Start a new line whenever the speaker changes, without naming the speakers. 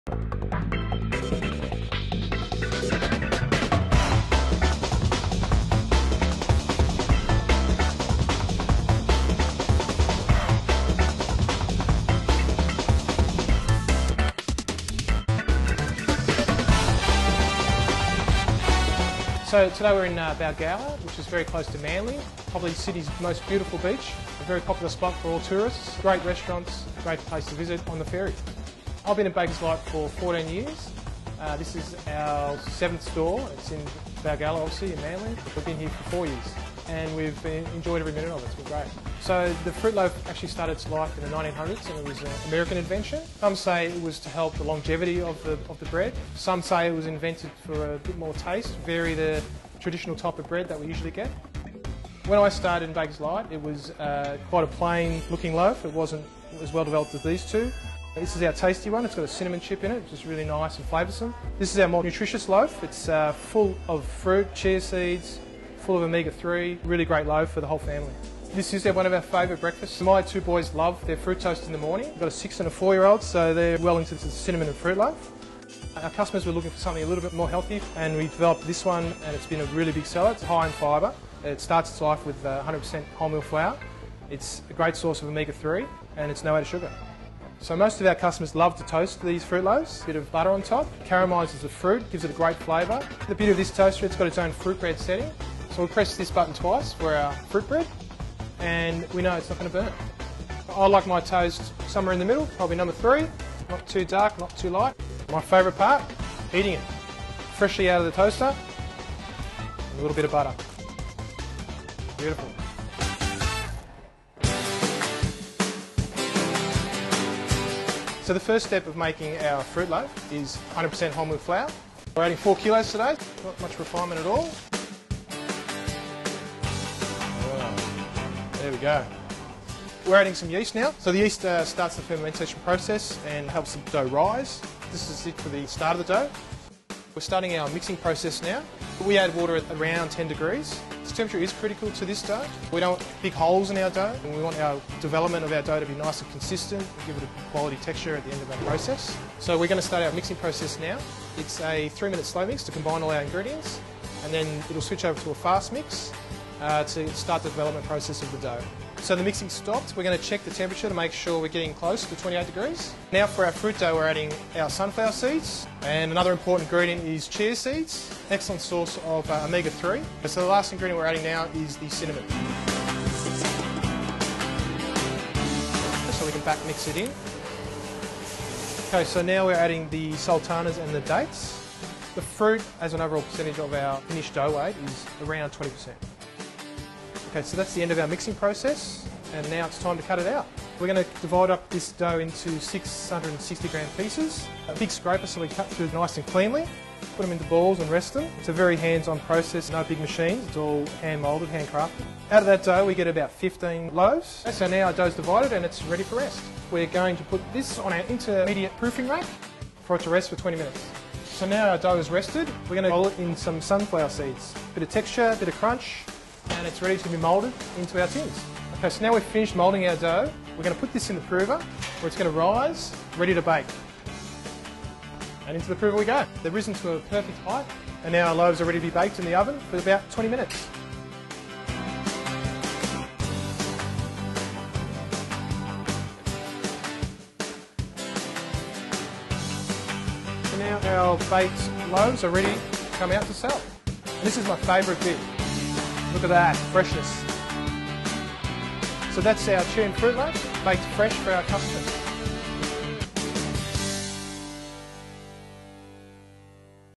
So today we're in Breville, which is very close to Manly, probably the city's most beautiful beach, a very popular spot for all tourists, great restaurants, great place to visit on the ferry. I've been in Bakers Light for 14 years. This is our 7th store. It's in Breville, obviously, in Manly. We've been here for 4 years and we've enjoyed every minute of it. It's been great. So the fruit loaf actually started its life in the 1900s and it was an American invention. Some say it was to help the longevity of the bread. Some say it was invented for a bit more taste, vary the traditional type of bread that we usually get. When I started in Bakers Light, it was quite a plain looking loaf. It wasn't as well developed as these two. This is our tasty one. It's got a cinnamon chip in it, which is really nice and flavoursome. This is our more nutritious loaf. It's full of fruit, chia seeds, full of omega-3, really great loaf for the whole family. This is one of our favourite breakfasts. My 2 boys love their fruit toast in the morning. We've got a 6 and a 4-year-old, so they're well into the cinnamon and fruit loaf. Our customers were looking for something a little bit more healthy, and we developed this one, and it's been a really big seller. It's high in fibre. It starts its life with 100% wholemeal flour. It's a great source of omega-3, and it's no added sugar. So most of our customers love to toast these fruit loaves, a bit of butter on top, caramelises the fruit, gives it a great flavour. The beauty of this toaster, it's got its own fruit bread setting. So we'll press this button twice for our fruit bread, and we know it's not going to burn. I like my toast somewhere in the middle, probably number 3, not too dark, not too light. My favourite part, eating it. Freshly out of the toaster, and a little bit of butter. Beautiful. So the first step of making our fruit loaf is 100% wholemeal flour. We're adding 4 kilos today, not much refinement at all. There we go. We're adding some yeast now. So the yeast starts the fermentation process and helps the dough rise. This is it for the start of the dough. We're starting our mixing process now. We add water at around 10 degrees. This temperature is critical to this dough. We don't want big holes in our dough, and we want our development of our dough to be nice and consistent and give it a quality texture at the end of our process. So we're going to start our mixing process now. It's a 3-minute slow mix to combine all our ingredients, and then it'll switch over to a fast mix to start the development process of the dough. So the mixing stopped. We're going to check the temperature to make sure we're getting close to 28 degrees. Now for our fruit dough, we're adding our sunflower seeds, and another important ingredient is chia seeds, excellent source of omega-3. So the last ingredient we're adding now is the cinnamon. So we can back mix it in. Okay, so now we're adding the sultanas and the dates. The fruit, as an overall percentage of our finished dough weight, is around 20%. Okay, so that's the end of our mixing process, and now it's time to cut it out. We're going to divide up this dough into 660 gram pieces. A big scraper so we cut through nice and cleanly. Put them into balls and rest them. It's a very hands-on process, no big machines, it's all hand-moulded, handcrafted. Out of that dough we get about 15 loaves. So now our dough's divided and it's ready for rest. We're going to put this on our intermediate proofing rack for it to rest for 20 minutes. So now our dough is rested, we're going to roll it in some sunflower seeds. Bit of texture, bit of crunch, and it's ready to be moulded into our tins. Okay, so now we've finished moulding our dough. We're going to put this in the prover where it's going to rise, ready to bake. And into the prover we go. They've risen to a perfect height, and now our loaves are ready to be baked in the oven for about 20 minutes. So now our baked loaves are ready to come out to sell. And this is my favourite bit. Look at that, freshness. So that's our chia and fruit loaf, baked fresh for our customers.